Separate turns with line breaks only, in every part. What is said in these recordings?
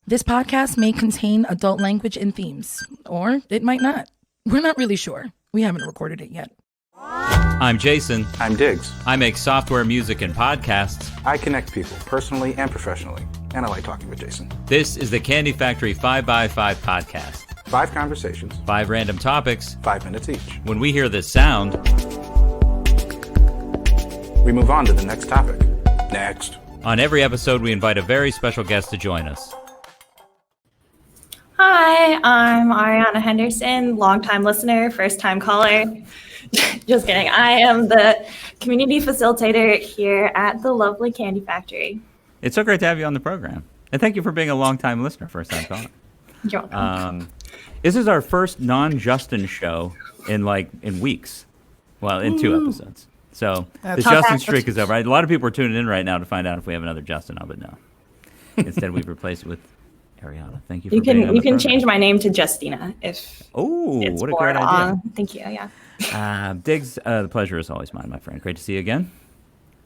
This podcast may contain adult language and themes, or it might not. We're not really sure. We haven't recorded it yet.
I'm Jason.
I'm Diggs.
I make software, music, and podcasts.
I connect people, personally and professionally, and I like talking with Jason.
This is the Candy Factory 5x5 podcast.
5 conversations.
5 random topics.
5 minutes each.
When we hear this sound,
we move on to the next topic. Next.
On every episode, we invite a very special guest to join us.
Hi, I'm Arianna Henderson, longtime listener, first-time caller. Just kidding. I am the community facilitator here at the lovely Candy Factory.
It's so great to have you on the program. And thank you for being a longtime listener, first-time caller.
You're welcome.
This is our first non-Justin show in weeks. Well, in 2 episodes. So the Justin streak is over. A lot of people are tuning in right now to find out if we have another Justin on, but no. Instead, we've replaced it with Arianna. Thank you for being on the program.
You can change my name to Justina if it's
what a great idea.
Thank you, yeah.
Diggs, the pleasure is always mine, my friend. Great to see you again.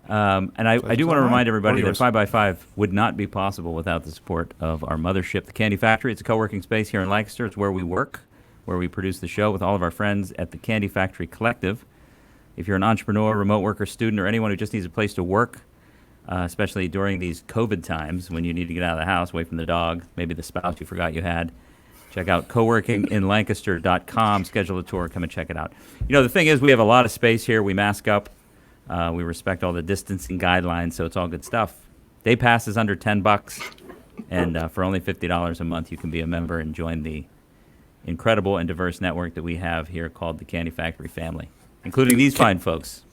And I do want to remind everybody that 5x5 would not be possible without the support of our mothership, the Candy Factory. It's a co-working space here in Lancaster. It's where we work, where we produce the show with all of our friends at the Candy Factory Collective. If you're an entrepreneur, remote worker, student, or anyone who just needs a place to work, especially during these COVID times when you need to get out of the house, away from the dog, maybe the spouse you forgot you had, check out coworkinginlancaster.com, schedule a tour, come and check it out. You know, the thing is, we have a lot of space here. We mask up. We respect all the distancing guidelines, so it's all good stuff. Day pass is under $10, and for only $50 a month, you can be a member and join the incredible and diverse network that we have here called the Candy Factory family, including these fine folks.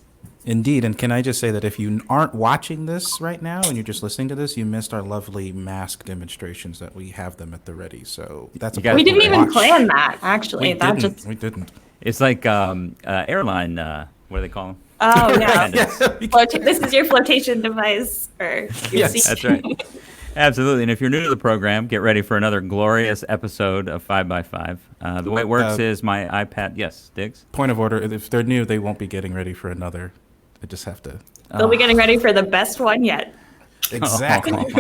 Indeed, and can I just say that if you aren't watching this right now and you're just listening to this, you missed our lovely mask demonstrations that we have them at the ready. So that's
we didn't even plan that, actually.
We didn't.
It's like airline, what do they call them?
Oh, no. This is your flotation device.
Yes, that's right. Absolutely. And if you're new to the program, get ready for another glorious episode of 5x5. The way it works is my iPad. Yes, Diggs?
Point of order. If they're new, they won't be getting ready for another. They just have to.
They'll be getting ready for the best one yet.
Exactly.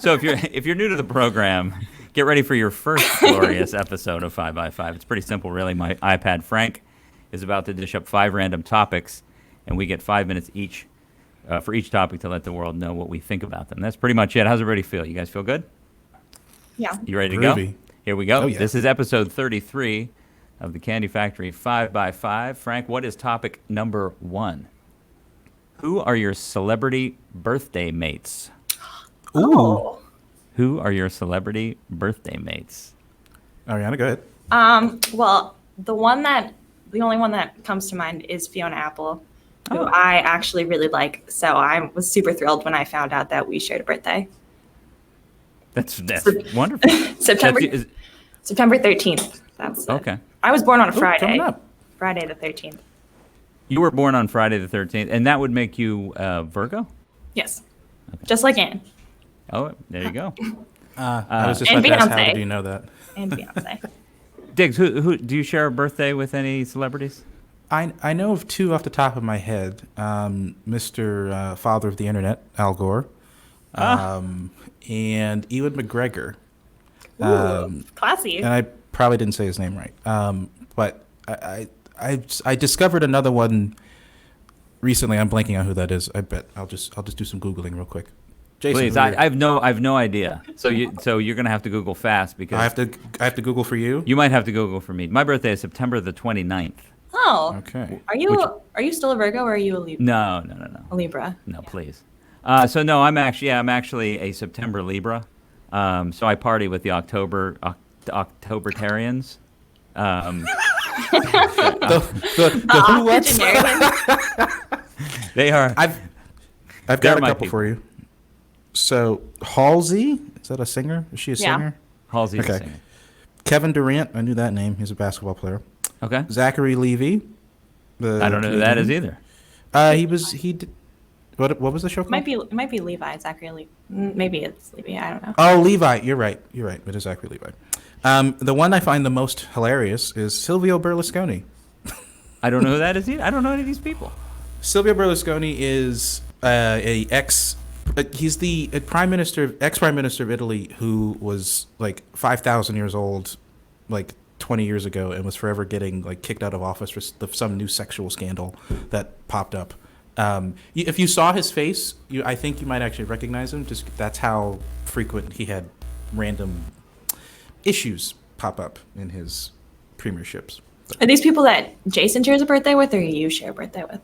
So if you're new to the program, get ready for your first glorious episode of 5x5. It's pretty simple, really. My iPad, Frank, is about to dish up 5 random topics, and we get 5 minutes each for each topic to let the world know what we think about them. That's pretty much it. How's everybody feel? You guys feel good?
Yeah.
You ready to
Groovy.
go? Here we go.
Oh, yeah.
This is episode 33 of the Candy Factory 5x5. Frank, what is topic number 1? Who are your celebrity birthday mates?
Ooh.
Who are your celebrity birthday mates?
Arianna, go ahead.
Well, the only one that comes to mind is Fiona Apple, who I actually really like. So I was super thrilled when I found out that we shared a birthday.
That's wonderful.
September 13th. That's
okay.
It. I was born on a Friday.
Coming up.
Friday the 13th.
You were born on Friday the 13th, and that would make you Virgo?
Yes. Okay. Just like Anne.
Oh, there you go.
I was just about to ask, how do you know that?
And Beyonce.
Diggs, who do you share a birthday with any celebrities?
I know of 2 off the top of my head. Mr. Father of the Internet, Al Gore, and Ewan McGregor.
Ooh, classy.
And I probably didn't say his name right. But I discovered another one recently. I'm blanking on who that is. I bet I'll just do some Googling real quick. Jason,
please, I have no idea. So you're gonna have to Google fast because
I have to Google for you.
You might have to Google for me. My birthday is September the 29th.
Oh.
Okay.
Are you still a Virgo or are you a Libra?
No.
A Libra.
No, yeah. Please. So no, I'm actually a September Libra. So I party with the Octobertarians.
The who what?
They are.
I've got a couple for you. So Halsey, is that a singer? Is she a singer?
Halsey's a singer.
Kevin Durant, I knew that name. He's a basketball player.
Okay.
Zachary Levi.
I don't know who that is either.
He did. What was the show called?
It might be Levi. Zachary Levi. Maybe it's Levi. I don't know.
Oh, Levi. You're right. It is Zachary Levi. The one I find the most hilarious is Silvio Berlusconi.
I don't know who that is either. I don't know any of these people.
Silvio Berlusconi is a ex He's the ex-prime minister of Italy, who was like 5,000 years old, like 20 years ago, and was forever getting like kicked out of office for some new sexual scandal that popped up. If you saw his face, I think you might actually recognize him. Just that's how frequent he had random issues pop up in his premierships.
Are these people that Jason shares a birthday with, or you share a birthday with?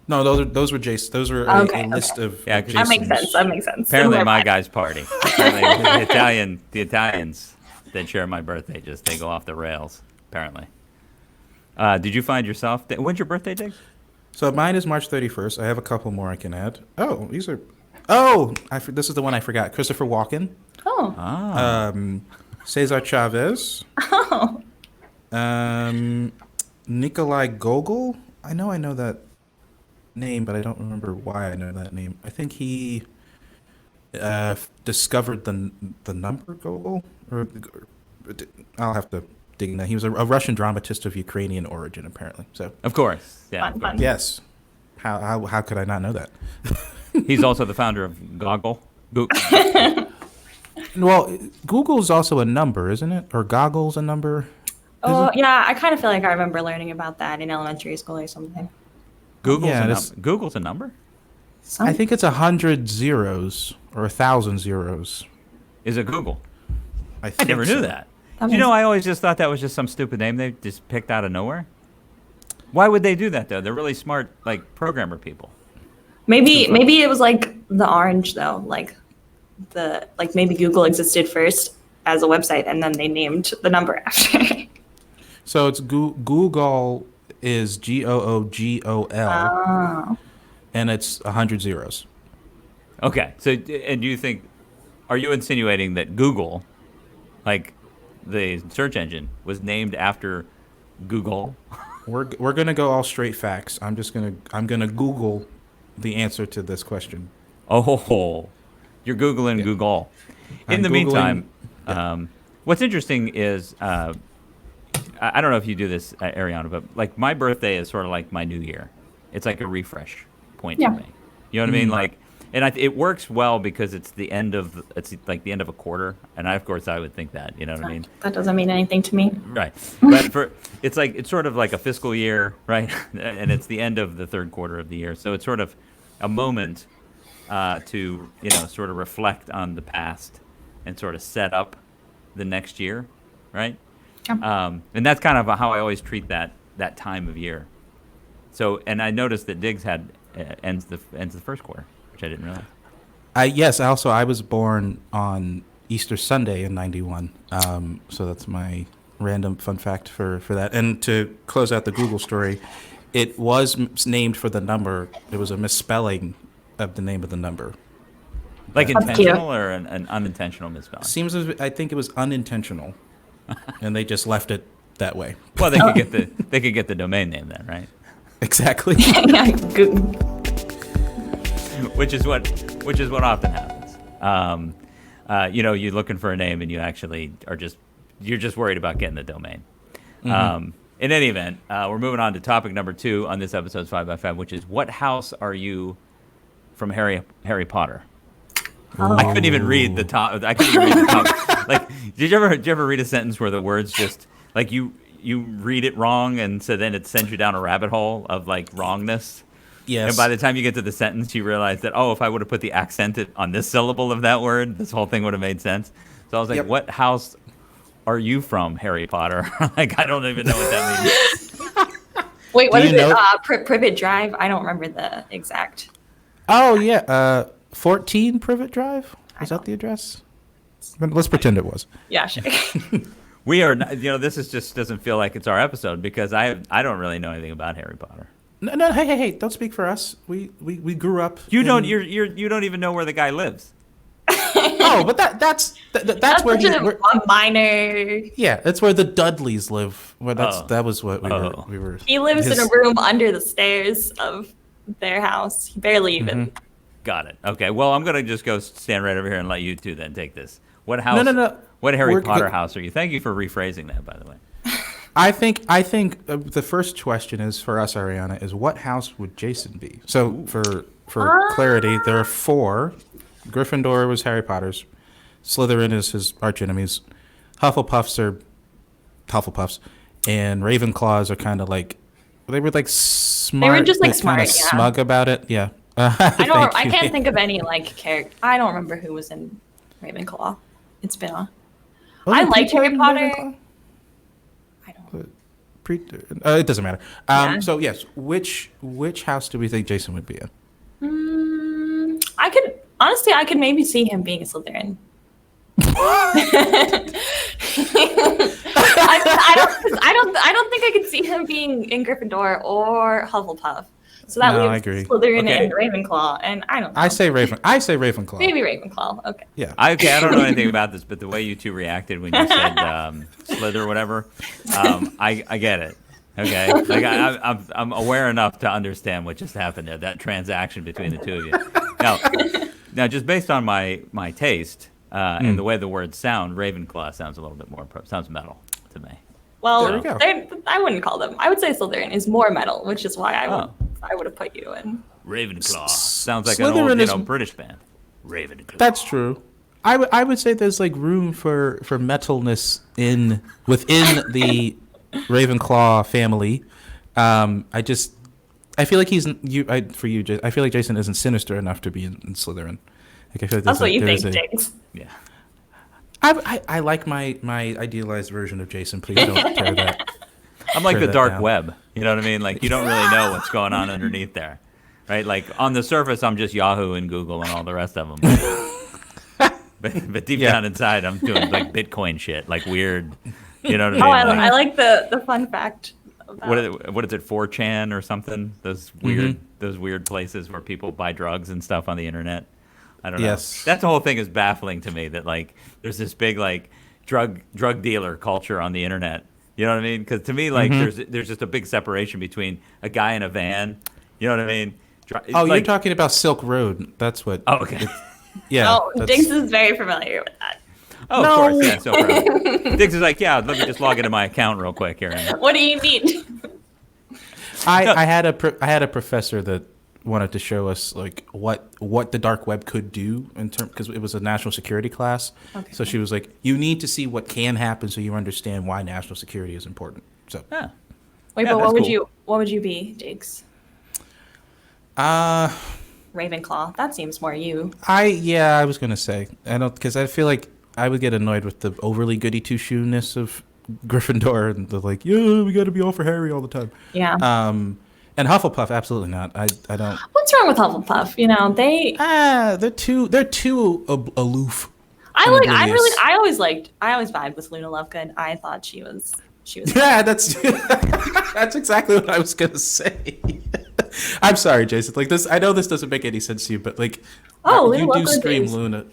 No, those were Jason. Those were a list of
Yeah,
That makes sense. That makes sense.
Apparently,
Similar
my
vibe.
guy's party. Apparently, the Italians that share my birthday they go off the rails. Apparently. Did you find yourself? When's your birthday, Dig?
So mine is March 31st. I have a couple more I can add. Oh, these are. Oh, this is the one I forgot. Christopher Walken.
Oh.
Cesar Chavez.
Oh.
Nikolai Gogol. I know that name, but I don't remember why I know that name. I think he discovered the number Gogol. Or I'll have to dig in that. He was a Russian dramatist of Ukrainian origin, apparently. So
Of course. Yeah.
Fun, fun.
yes, how could I not know that?
He's also the founder of Goggle.
Well, Google's also a number, isn't it? Or Goggle's a number?
Oh, yeah. I kind of feel like I remember learning about that in elementary school or something.
Google's a number?
I think it's 100 zeros or 1,000 zeros.
Is it Google?
I
I never knew that. You know, I always just thought that was just some stupid name they just picked out of nowhere. Why would they do that, though? They're really smart, like, programmer people.
Maybe it was like the orange though, maybe Google existed first as a website and then they named the number after.
So it's Google is Googol,
Oh.
and it's 100 zeros.
Okay. So, and do you think, are you insinuating that Google, like the search engine, was named after Google?
We're gonna go all straight facts. I'm gonna Google the answer to this question.
Oh, you're Googling Google. In
I'm
the
Googling-
meantime, what's interesting is, I don't know if you do this, Arianna, but like my birthday is sort of like my new year. It's like a refresh point
Yeah.
for me. You know what I mean? Like, and it works well because it's like the end of a quarter, and of course I would think that. You know what I mean?
That doesn't mean anything to me.
Right. But it's sort of like a fiscal year, right? And it's the end of the third quarter of the year, so it's sort of a moment to sort of reflect on the past and sort of set up the next year, right?
Yeah.
And that's kind of how I always treat that time of year. So, and I noticed that Diggs ends the first quarter, which I didn't realize.
Yes. Also, I was born on Easter Sunday in '91. So that's my random fun fact for that. And to close out the Google story, it was named for the number. It was a misspelling of the name of the number.
Like
That's
intentional
cute.
or an unintentional misspelling?
I think it was unintentional, and they just left it that way.
Well, they could get the domain name then, right?
Exactly.
Yeah,
which is what often happens. You're looking for a name and you actually you're just worried about getting the domain. In any event, we're moving on to topic number 2 on this episode's 5x5, which is what house are you from Harry Potter? I couldn't even read the top. I couldn't even read the top. Like, did you ever read a sentence where the words just like you read it wrong, and so then it sends you down a rabbit hole of like wrongness?
Yes.
And by the time you get to the sentence, you realize that, if I would have put the accent on this syllable of that word, this whole thing would have made sense. So I was like,
Yep.
What house are you from, Harry Potter? Like, I don't even know what that means.
Wait, what
Do
is
you
it?
know-
Privet Drive? I don't remember the exact.
Oh yeah. 14 Privet Drive. Is that the address? Let's pretend it was.
Yeah, sure.
We are, this is just doesn't feel like it's our episode because I don't really know anything about Harry Potter.
No. Hey! Don't speak for us. We grew up.
You don't.
in-
You don't even know where the guy lives.
Oh, but that's where
such
he.
a minor.
Yeah, that's where the Dudleys live. Well,
Oh.
that was what
Oh.
we were.
He lives in
his-
a room under the stairs of their house. He barely even.
Got it. Okay. Well, I'm gonna just go stand right over here and let you two then take this. What house?
No.
What Harry
We're
Potter
go-
house are you? Thank you for rephrasing that, by the way.
I think the first question is for us, Ariana, is what house would Jason be? So for clarity, there are 4. Gryffindor was Harry Potter's. Slytherin is his arch enemies. Hufflepuffs are Hufflepuffs, and Ravenclaws are kind of like they were like smart.
They were just like
but
smart,
kinda
yeah.
smug about it. Yeah.
I can't think of any like character. I don't remember who was in Ravenclaw. It's been a. I liked Harry Potter. I don't.
It doesn't matter.
Yeah.
So yes, which house do we think Jason would be in?
I could maybe see him being a Slytherin. I don't think I could see him being in Gryffindor or Hufflepuff. So that
No, I
leaves
agree.
Slytherin and Ravenclaw, and I don't know.
I say Ravenclaw.
Maybe Ravenclaw. Okay.
Yeah.
I don't know anything about this, but the way you two reacted when you said Slither or whatever, I get it. Okay, like I'm aware enough to understand what just happened there. That transaction between the two of you. Now, just based on my taste and the way the words sound, Ravenclaw sounds a little bit more sounds metal to me.
Well,
There we go.
I wouldn't call them. I would say Slytherin is more metal, which is why I would have put you in.
Ravenclaw sounds like
Slytherin
an
is-
old British band. Ravenclaw.
That's true. I would say there's like room for metalness within the Ravenclaw family. I feel like I feel like Jason isn't sinister enough to be in Slytherin. Like I feel like
That's what you think,
there's
Diggs.
Yeah.
I like my idealized version of Jason. Please don't tear that.
I'm like
Tear
the
that
dark
down.
web. You know what I mean? Like you don't really know what's going on underneath there, right? Like on the surface, I'm just Yahoo and Google and all the rest of them. but deep down inside, I'm doing like Bitcoin shit, like weird. You know what I mean?
I like the fun fact. About
What is it? 4chan or something? Those weird places where people buy drugs and stuff on the internet. I don't know.
Yes.
That's the whole thing is baffling to me that like there's this big like drug dealer culture on the internet. You know what I mean? Because to me like there's just a big separation between a guy in a van. You know what I mean?
You're talking about Silk Road. That's what.
Oh, okay.
Yeah.
Oh,
that's-
Diggs is very familiar with that.
Oh,
No.
of course. Yeah, so proud. Diggs is like, yeah, let me just log into my account real quick here.
What do you need?
I had a professor that wanted to show us like what the dark web could do in term because it was a national security class.
Okay.
So she was like, you need to see what can happen so you understand why national security is important. So
Yeah.
Wait,
Yeah,
but
that's cool.
what would you be, Diggs? Ravenclaw. That seems more you.
I was gonna say because I feel like I would get annoyed with the overly goody two shoe-ness of Gryffindor and the like, yeah, we got to be all for Harry all the time.
Yeah.
And Hufflepuff, absolutely not. I don't.
What's wrong with Hufflepuff? You know,
They're too aloof.
I
oblivious.
always vibed with Luna Lovegood. I thought she was
Yeah, that's exactly what I was gonna say. I'm sorry, Jason. Like this, I know this doesn't make any sense to you, but like,
Oh,
you
Luna
do
Lovegood
scream
is-
Luna.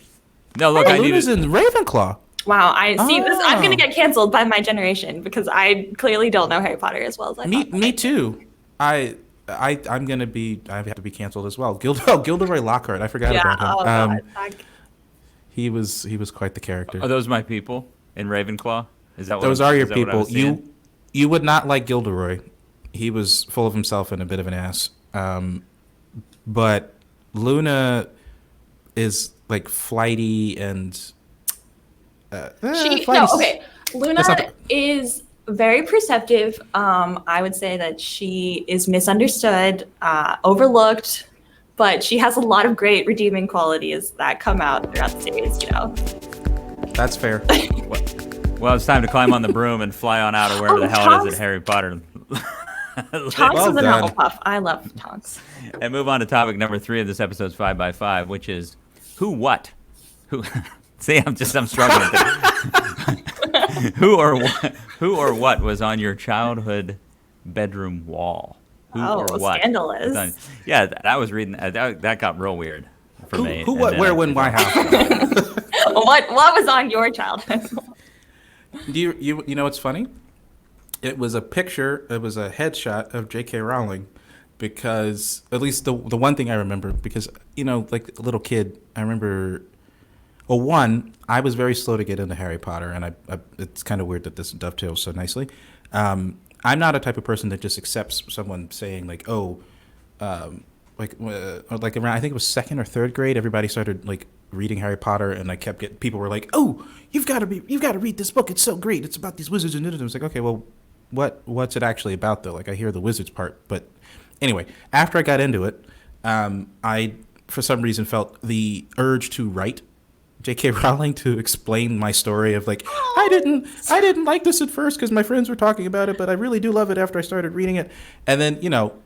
No, look, I need
Luna's
to.
in Ravenclaw.
Wow, I see this. I'm
Oh.
gonna get canceled by my generation because I clearly don't know Harry Potter as well as I thought.
Me too. I'm gonna be. I have to be canceled as well. Gilderoy Lockhart. I forgot
Yeah.
about him.
Oh God.
He was quite the character.
Are those my people in Ravenclaw? Is that what
Those are your
is that what I
people.
was seeing?
You would not like Gilderoy. He was full of himself and a bit of an ass. But Luna is like flighty and.
Okay. Luna
That's not
is very perceptive. I would say that she is misunderstood, overlooked, but she has a lot of great redeeming qualities that come out throughout the series. You know.
That's fair.
Well, it's time to climb on the broom and fly on out of wherever
Oh,
the hell it is
Tonks.
that Harry Potter.
Tonks
Well
is an
done.
Hufflepuff. I love Tonks.
And move on to topic number 3 of this episode's 5x5, which is who what? Who? See, I'm struggling. Who or what was on your childhood bedroom wall? Who
Oh,
or what?
scandalous.
was on- Yeah, I was reading that got real weird for me.
Who,
And
what,
then
where,
I-
when, why, how?
What was on your childhood?
Do you know what's funny? It was a picture. It was a headshot of J.K. Rowling, because at least the one thing I remember, because like a little kid, I remember. Well, one, I was very slow to get into Harry Potter, and I it's kind of weird that this dovetails so nicely. I'm not a type of person that just accepts someone saying like, oh, like around I think it was second or third grade, everybody started like reading Harry Potter, and I kept getting people were like, "Oh, you've got to read this book. It's so great. It's about these wizards and I was like, okay, well, what's it actually about though? Like I hear the wizards part, but anyway, after I got into it, I for some reason felt the urge to write J.K. Rowling to explain my story of like, I didn't like this at first because my friends were talking about it, but I really do love it after I started reading it. And then,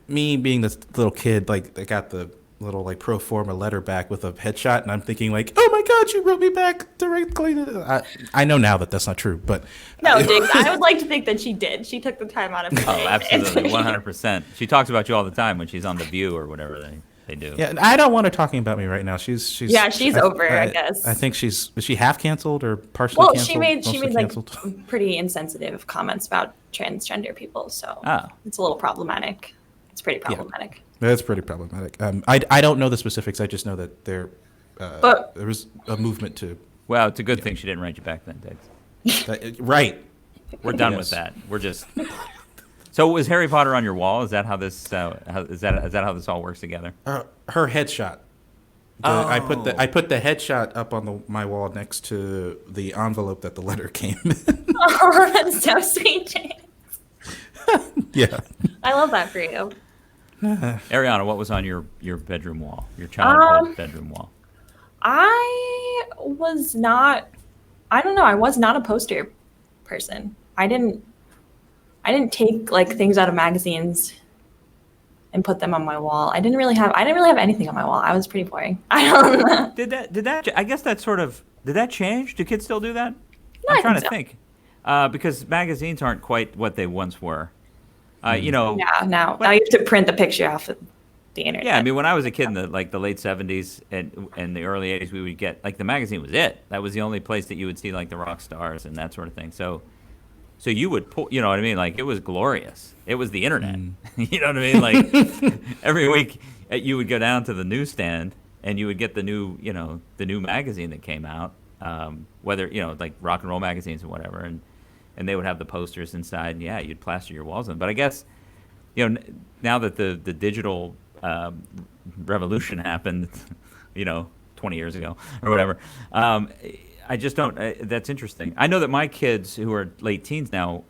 me being this little kid, like I got the little like pro forma letter back with a headshot, and I'm thinking like, oh my God, you wrote me back directly. I know now that that's not true, but
no, Diggs, I would like to think that she did. She took the time out of her day.
Oh, absolutely, 100%. She talks about you all the time when she's on The View or whatever they do.
Yeah, and I don't want her talking about me right now. She's
over, I guess.
I think is she half canceled or partially canceled?
She made
canceled?
like pretty insensitive comments about transgender people, so it's a little problematic. It's pretty problematic.
Yeah, that's pretty problematic. I don't know the specifics. I just know that there was a movement to.
Well, it's a good thing she didn't write you back then, Diggs.
Right.
We're done with that. We're just. So was Harry Potter on your wall? Is that how this? Is that how this all works together?
Her headshot. I put the headshot up on my wall next to the envelope that the letter came in.
Oh, that's so sweet, James.
Yeah.
I love that for you.
Arianna, what was on your bedroom wall? Your childhood bedroom wall?
I was not a poster person. I didn't take like things out of magazines and put them on my wall. I didn't really have anything on my wall. I was pretty boring. I don't know.
Did that I guess that sort of did that change? Do kids still do that?
No,
I'm trying to think. Because magazines aren't quite what they once were.
Now you have to print the picture off of the internet.
Yeah, I mean, when I was a kid in the late 70s and the early 80s, we would get like the magazine was it. That was the only place that you would see like the rock stars and that sort of thing. So you would pull, you know what I mean? Like it was glorious. It was the internet. You know what I mean? Like every week you would go down to the newsstand and you would get the new magazine that came out, whether like rock and roll magazines or whatever, and they would have the posters inside, and you'd plaster your walls in. But I guess, now that the digital revolution happened, 20 years ago or whatever, I just don't. That's interesting. I know that my kids who are late teens now,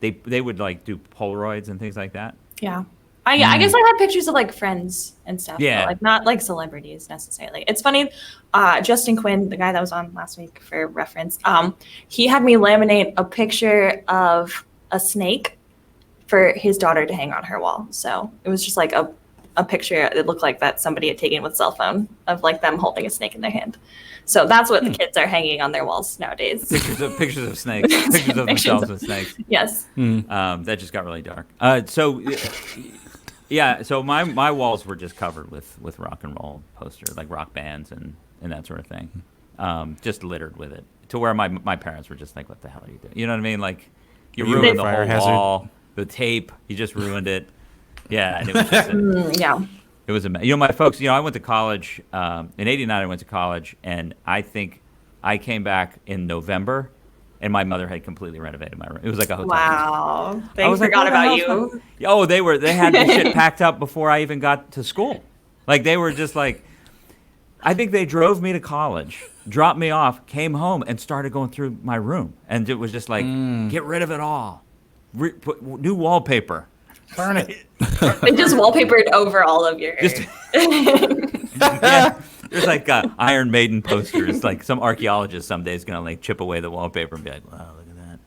they would like do Polaroids and things like that.
Yeah. I guess I had pictures of like friends and stuff.
Yeah.
But, like not like celebrities necessarily. It's funny. Justin Quinn, the guy that was on last week for reference, he had me laminate a picture of a snake for his daughter to hang on her wall. So it was just like a picture. It looked like that somebody had taken with cell phone of like them holding a snake in their hand. So that's what the kids are hanging on their walls nowadays.
Pictures of snakes. Pictures of themselves with snakes.
Yes.
That just got really dark. So my walls were just covered with rock and roll posters, like rock bands and that sort of thing, just littered with it, to where my parents were just like, "What the hell are you doing?" You know what I mean? Like you ruined the whole wall, the tape. You just ruined it. Yeah, and it was just it was my folks. I went to college in '89. I went to college, and I think I came back in November. And my mother had completely renovated my room. It was like a hotel.
Wow. They forgot about you.
Oh, they had the shit packed up before I even got to school. Like they were just like, I think they drove me to college, dropped me off, came home, and started going through my room. And it was just like, get rid of it all. Put new wallpaper. Burn it.
They just wallpapered over all of your...
Yeah. There's like Iron Maiden posters. Like some archaeologist someday is gonna like chip away the wallpaper and be like, "Wow, look at that."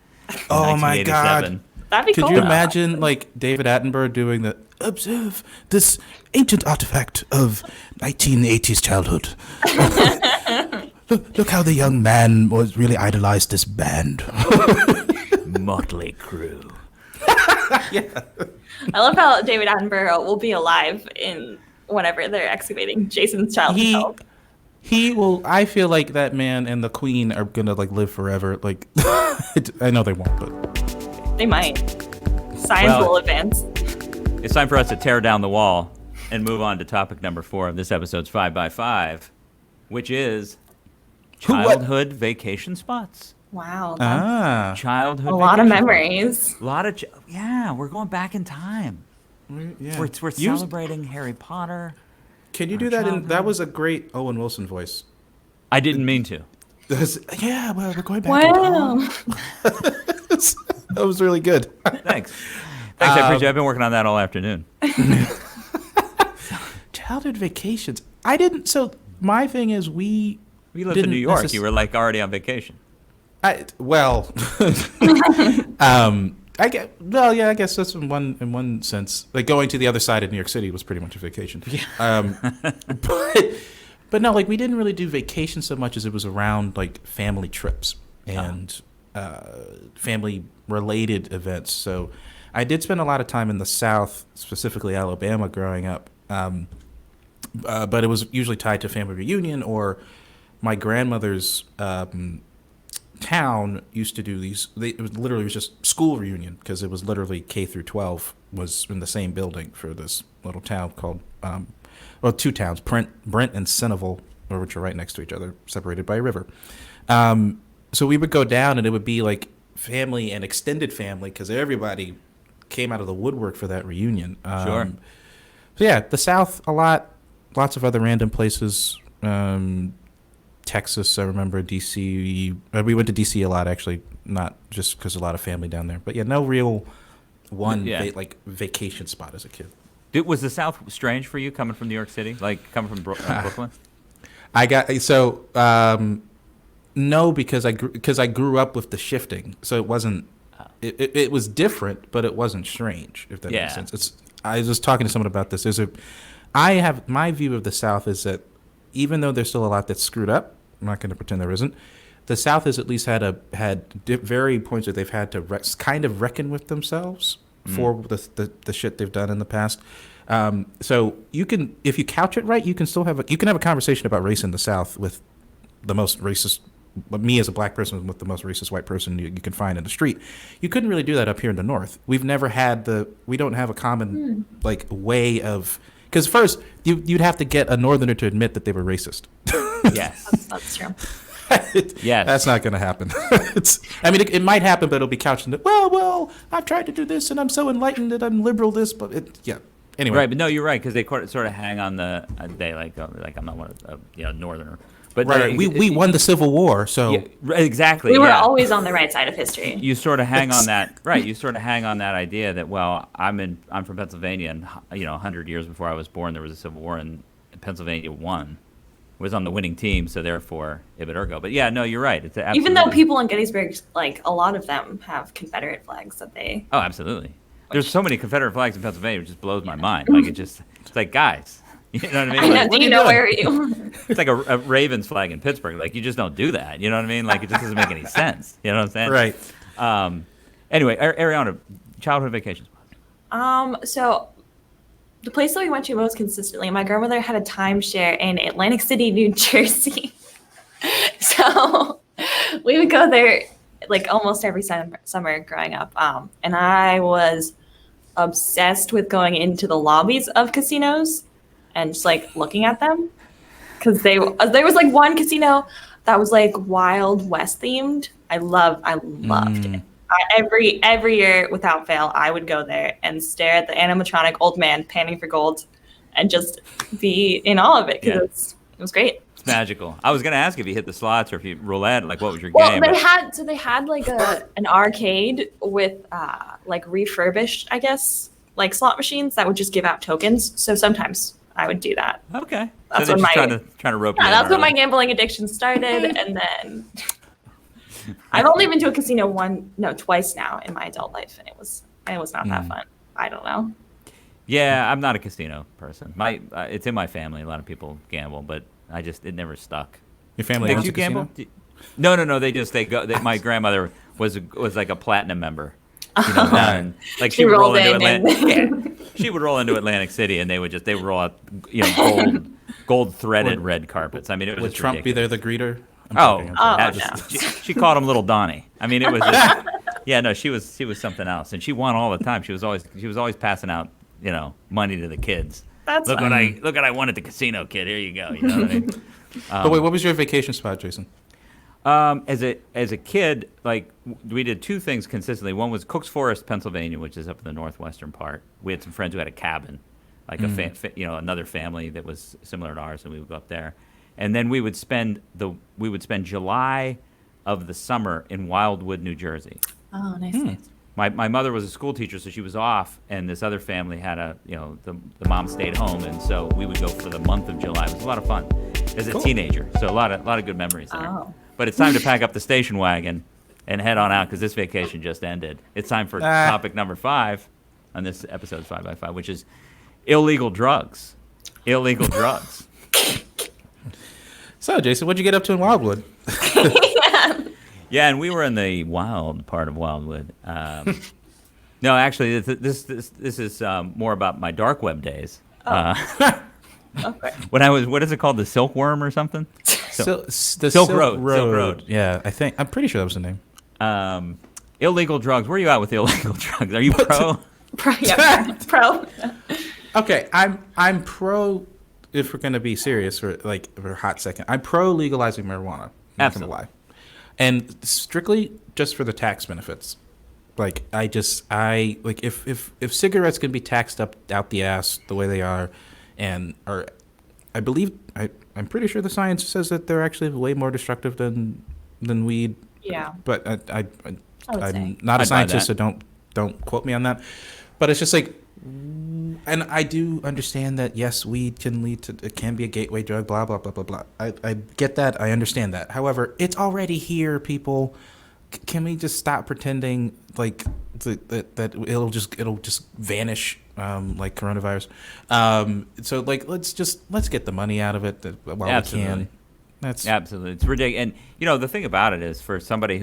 Oh my God!
That'd be cool.
Could you imagine like David Attenborough doing the observe this ancient artifact of 1980s childhood? Look how the young man was really idolized this band.
Motley Crue.
Yeah.
I love how David Attenborough will be alive whenever they're excavating Jason's childhood.
He will. I feel like that man and the queen are gonna like live forever. Like I know they won't, but
they might. Science will advance.
It's time for us to tear down the wall and move on to topic number 4 of this episode's 5x5, which is childhood vacation spots.
Wow.
Childhood.
A lot of memories.
We're going back in time.
Yeah.
We're celebrating Harry Potter.
Can you do that? That was a great Owen Wilson voice.
I didn't mean to.
Yeah, well, we're going back in time. That was really good.
Thanks. I appreciate it. I've been working on that all afternoon.
Childhood vacations. I didn't. So my thing is, we
lived in New York. You were like already on vacation.
I guess that's in one sense. Like going to the other side of New York City was pretty much a vacation. Yeah. But no, like we didn't really do vacation so much as it was around like family trips and family related events. So I did spend a lot of time in the South, specifically Alabama, growing up. But it was usually tied to family reunion, or my grandmother's town used to do these. It was just school reunion, because it was literally K through 12 was in the same building for this little town called, two towns, Brent and Centerville, which are right next to each other, separated by a river. So we would go down, and it would be like family and extended family, because everybody came out of the woodwork for that reunion.
Sure.
So yeah, the South a lot, lots of other random places. Texas, I remember DC. We went to DC a lot, actually, not just because a lot of family down there. But yeah, no real vacation spot as a kid.
Was the South strange for you coming from New York City, like coming from Brooklyn?
No, because I grew up with the shifting, so it wasn't. It was different, but it wasn't strange. If that makes sense. I was talking to someone about this. I have my view of the South is that even though there's still a lot that's screwed up, I'm not going to pretend there isn't. The South has at least had very points that they've had to kind of reckon with themselves for the shit they've done in the past. So you can, if you couch it right, you can still have a conversation about race in the South with the most racist. Me as a black person with the most racist white person you can find in the street. You couldn't really do that up here in the North. We've never had we don't have a common way of, because first you'd have to get a Northerner to admit that they were racist.
Yes,
that's true.
Yes,
that's not going to happen. It might happen, but it'll be couched in well, I've tried to do this and I'm so enlightened that I'm liberal. Anyway.
Right, but no, you're right, because they sort of hang on the I'm not one of Northerner. But
right, we won the Civil War, so
exactly.
We were always on the right side of history.
You sort of hang on that, right? You sort of hang on that idea that I'm from Pennsylvania, and 100 years before I was born, there was a Civil War, and Pennsylvania won, was on the winning team, so therefore ibit ergo. But yeah, no, you're right. It's
even though people in Gettysburg, like a lot of them, have Confederate flags that they.
Oh, absolutely. There's so many Confederate flags in Pennsylvania, it just blows my mind. Like it's like, guys. You know what I mean?
Do you know where you?
It's like a Ravens flag in Pittsburgh. Like, you just don't do that. You know what I mean? Like, it just doesn't make any sense. You know what I'm saying?
Right.
Anyway, Arianna, childhood vacations.
So the place that we went to most consistently, my grandmother had a timeshare in Atlantic City, New Jersey. So we would go there like almost every summer growing up. And I was obsessed with going into the lobbies of casinos and just like looking at them, because there was like one casino that was like Wild West themed. I loved it. Every year without fail, I would go there and stare at the animatronic old man panning for gold and just be in awe of it, because it was great.
It's magical. I was gonna ask if you hit the slots or if you roulette. Like, what was your
well,
game?
They had like an arcade with like refurbished, I guess, like slot machines that would just give out tokens. So sometimes I would do that.
Okay.
That's
so
when
trying to rope you in.
That's when my gambling addiction started, and then I've only been to a casino twice now in my adult life, and it was not that fun. I don't know.
Yeah, I'm not a casino person. It's in my family. A lot of people gamble, but it never stuck.
Your family owns
you
a casino?
gamble? No. They go. My grandmother was like a platinum member. And, like she would roll into Atlantic. She would roll into Atlantic City, and they would roll out, gold threaded red carpets. I mean, it was
would Trump
ridiculous.
be there, the greeter?
She called him Little Donnie. I mean, it was just, she was something else, and she won all the time. She was always passing out, money to the kids. Look what I won at the casino, kid. Here you go. You know what I mean?
But wait, what was your vacation spot, Jason?
As a kid, like, we did two things consistently. One was Cook's Forest, Pennsylvania, which is up in the northwestern part. We had some friends who had a cabin, like another family that was similar to ours, and we would go up there. and then we would spend July of the summer in Wildwood, New Jersey.
Oh, nice.
My mother was a school teacher, so she was off, and this other family had the mom stayed home, and so we would go for the month of July. It was a lot of fun as a teenager, so a lot of good memories there.
Oh.
But it's time to pack up the station wagon and head on out because this vacation just ended. It's time for topic number 5 on this episode 5x5, which is illegal drugs. Illegal drugs.
So, Jason, what'd you get up to in Wildwood?
Yeah, and we were in the wild part of Wildwood. No, actually, this is more about my dark web days.
Okay.
When I was, what is it called, the silkworm or something?
The
Silk Road.
Yeah, I'm pretty sure that was the name.
Illegal drugs. Where are you at with illegal drugs? Are you pro?
Pro.
Okay, I'm pro. If we're gonna be serious for a hot second, I'm pro legalizing marijuana. I'm not gonna lie, and strictly just for the tax benefits. If cigarettes can be taxed out the ass the way they are, I believe I'm pretty sure the science says that they're actually way more destructive than weed.
Yeah.
But I'm not
I'd
a scientist, so
buy
don't quote me on that. But it's just like, and I do understand that yes, weed it can be a gateway drug, blah blah blah blah blah. I get that, I understand that. However, it's already here, people. Can we just stop pretending like that it'll just vanish like coronavirus? So let's get the money out of it while
Absolutely.
we can.
Absolutely, it's ridiculous. And the thing about it is, for somebody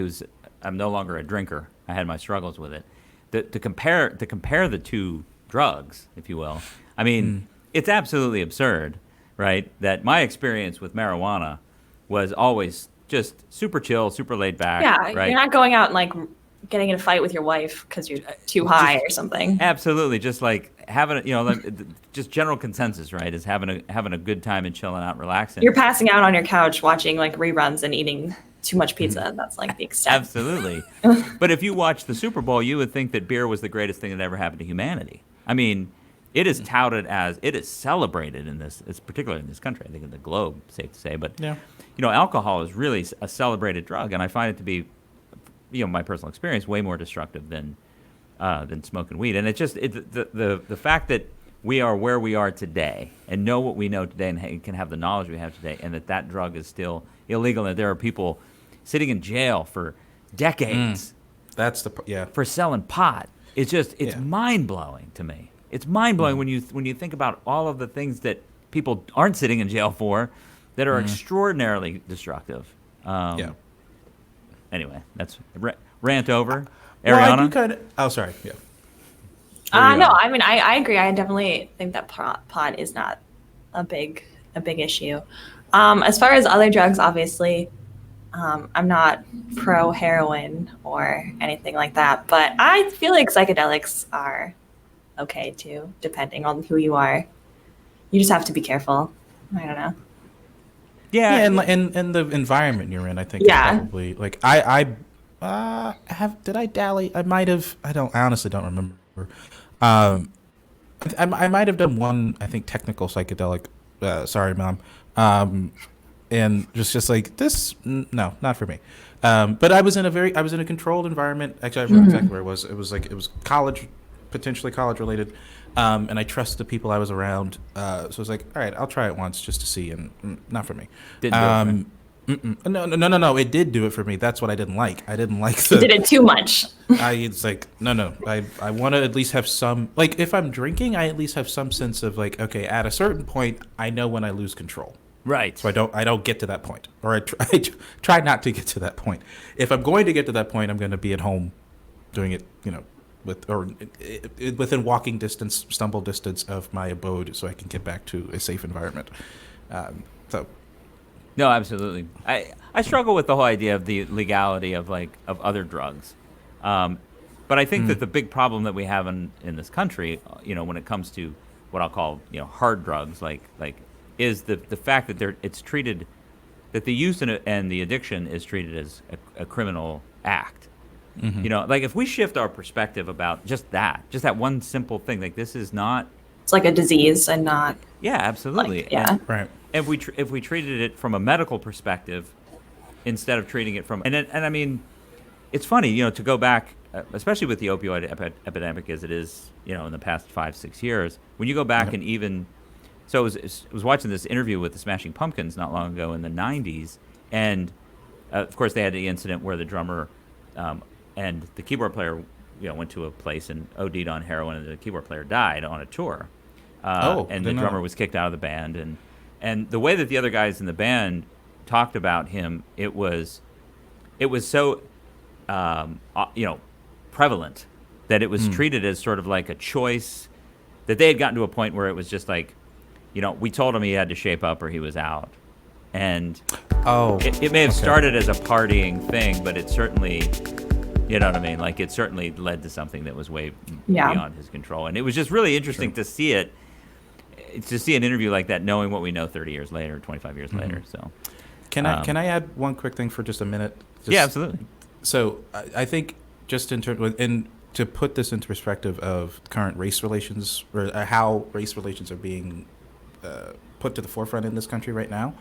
I'm no longer a drinker. I had my struggles with it. To compare the two drugs, if you will. I mean, it's absolutely absurd, right? That my experience with marijuana was always just super chill, super laid back.
Yeah,
right?
You're not going out and getting in a fight with your wife because you're too high or something.
Absolutely, just having just general consensus, right? Is having a good time and chilling out, relaxing.
You're passing out on your couch watching reruns and eating too much pizza. That's the extent.
Absolutely. But if you watch the Super Bowl, you would think that beer was the greatest thing that ever happened to humanity. I mean, it is touted as, it is celebrated in this, it's particularly in this country, I think in the globe, safe to say. But, alcohol is really a celebrated drug, and I find it to be, my personal experience, way more destructive than smoking weed. And it's just, the fact that we are where we are today and know what we know today and can have the knowledge we have today, and that drug is still illegal, and there are people sitting in jail for decades for selling pot. It's mind-blowing to me. It's mind-blowing when you think about all of the things that people aren't sitting in jail for that are extraordinarily destructive. Anyway, that's rant over. Arianna?
Sorry. Yeah.
No, I mean, I agree. I definitely think that pot is not a big issue. As far as other drugs, obviously, I'm not pro heroin or anything like that, but I feel like psychedelics are okay too, depending on who you are. You just have to be careful. I don't know.
Yeah,
and the environment you're in, I think. Yeah. Is probably did I dally? I might have. I honestly don't remember. I might have done one, I think, technical psychedelic. Sorry, Mom. And just like this, no, not for me. But I was in a controlled environment. Actually, I remember exactly where it was. It was college, potentially college related. And I trust the people I was around. So I was like, all right, I'll try it once just to see, and not for me.
Didn't do it for me.
No. It did do it for me. That's what I didn't like. I didn't like the.
You did it too much.
It's like no. I want to at least have some, if I'm drinking, I at least have some sense of okay, at a certain point, I know when I lose control.
Right.
So I don't get to that point, or I try not to get to that point. If I'm going to get to that point, I'm going to be at home, doing it, within walking distance, stumble distance of my abode, so I can get back to a safe environment.
No, absolutely. I struggle with the whole idea of the legality of other drugs, but I think that the big problem that we have in this country, when it comes to what I'll call hard drugs, is the fact that it's treated, that the use and the addiction is treated as a criminal act. Mm-hmm. If we shift our perspective about just that one simple thing, this is not.
It's like a disease and not.
Yeah, absolutely.
Yeah.
Right.
if we treated it from a medical perspective instead of treating it from and I mean, it's funny, to go back, especially with the opioid epidemic as it is, in the past 5-6 years. When you go back and even so, I was watching this interview with the Smashing Pumpkins not long ago in the '90s, and of course they had the incident where the drummer and the keyboard player, went to a place and OD'd on heroin, and the keyboard player died on a tour. And the drummer was kicked out of the band, and the way that the other guys in the band talked about him, it was so prevalent that it was treated as sort of like a choice, that they had gotten to a point where it was just like, we told him he had to shape up or he was out. And it may have started as a partying thing, but it certainly, you know what I mean? Like, it certainly led to something that was way beyond his control. And it was just really interesting to see an interview like that, knowing what we know 30 years later, 25 years later. So,
can I add one quick thing for just a minute?
Yeah, absolutely.
So I think just to put this into perspective of current race relations, or how race relations are being put to the forefront in this country right now,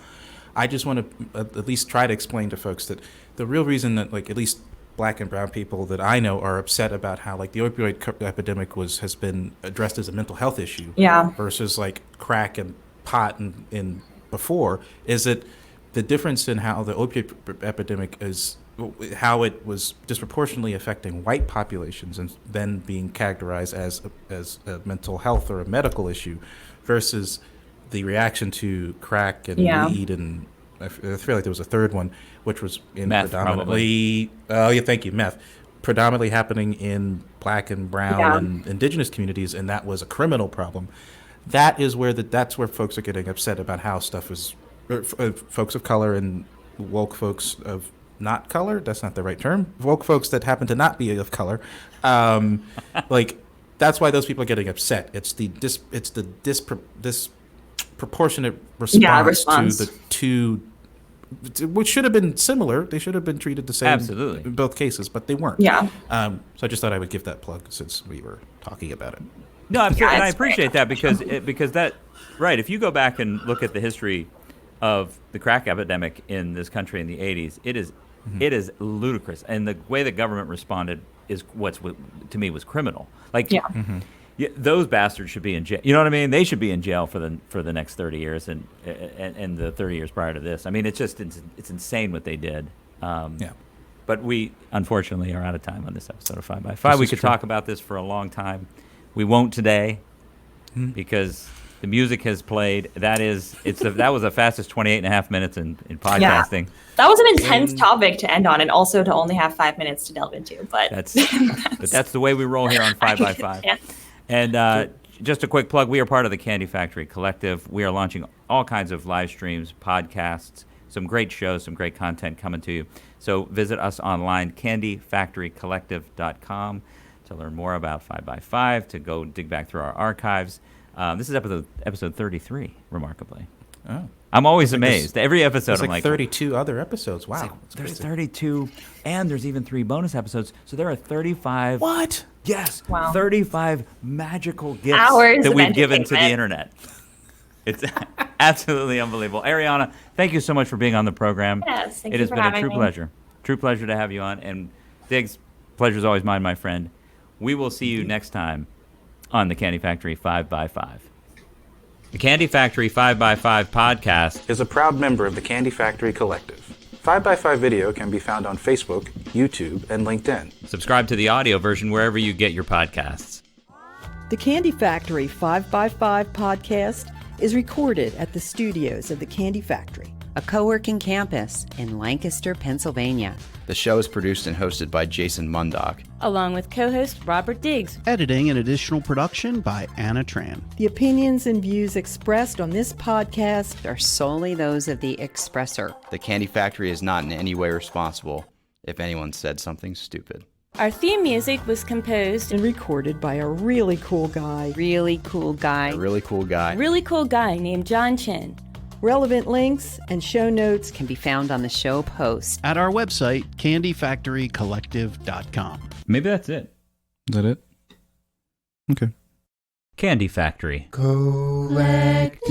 I just want to at least try to explain to folks that the real reason that, like, at least Black and brown people that I know are upset about how, like, the opioid epidemic has been addressed as a mental health issue versus like crack and pot and before, is that the difference in how the opioid epidemic is, how it was disproportionately affecting white populations and then being categorized as a mental health or a medical issue, versus the reaction to crack and weed, and I feel like there was a third one, which was in
meth,
predominantly. Oh yeah, thank you, meth. Predominantly happening in Black and brown and indigenous communities, and that was a criminal problem. That's where folks are getting upset about how stuff is. Folks of color and woke folks of not color. That's not the right term. Woke folks that happen to not be of color. Like, that's why those people are getting upset. It's the disproportionate response to the two, which should have been similar. They should have been treated the same in both cases, but they weren't. So I just thought I would give that plug since we were talking about it.
No, absolutely, and I appreciate that because that, right, if you go back and look at the history of the crack epidemic in this country in the 80s, it is ludicrous, and the way the government responded is to me was criminal. Like, those bastards should be in jail. You know what I mean? They should be in jail for the next 30 years and the 30 years prior to this. I mean, it's insane what they did. But we unfortunately are out of time on this episode of 5x5. We could talk about this for a long time. We won't today because the music has played. That was the fastest 28 and a half minutes in podcasting.
Yeah. That was an intense topic to end on, and also to only have 5 minutes to delve into. But
that's the way we roll here on 5x5. And just a quick plug, we are part of the Candy Factory Collective. We are launching all kinds of live streams, podcasts, some great shows, some great content coming to you. So visit us online, candyfactorycollective.com, to learn more about 5x5, to go dig back through our archives. This is episode 33, remarkably. Oh. I'm always amazed. Every episode, I'm like
32 other episodes. Wow.
There's 32, and there's even 3 bonus episodes. So there are 35.
What?
Yes.
Wow.
35 magical gifts
Hours
that
of
we've given to the
entertainment.
internet. It's absolutely unbelievable. Arianna, thank you so much for being on the program.
Yes, thank
it
you
has
for
been a
having
true
me.
pleasure. True pleasure to have you on. And Diggs, pleasure's always mine, my friend. We will see you next time on the Candy Factory 5x5. The Candy Factory 5x5 podcast
is a proud member of the Candy Factory Collective. 5x5 video can be found on Facebook, YouTube, and LinkedIn.
Subscribe to the audio version wherever you get your podcasts.
The Candy Factory 5x5 podcast is recorded at the studios of the Candy Factory,
a co-working campus in Lancaster, Pennsylvania.
The show is produced and hosted by Jason Mundock,
along with co-host Robert Diggs.
Editing and additional production by Anna Tran.
The opinions and views expressed on this podcast
are solely those of the expressor.
The Candy Factory is not in any way responsible if anyone said something stupid.
Our theme music was composed
and recorded by a really cool guy.
Really cool guy.
A really cool guy.
Really cool guy named John Chen.
Relevant links and show notes
can be found on the show post
at our website, candyfactorycollective.com.
Maybe that's it.
Is that it? Okay.
Candy Factory
Collective.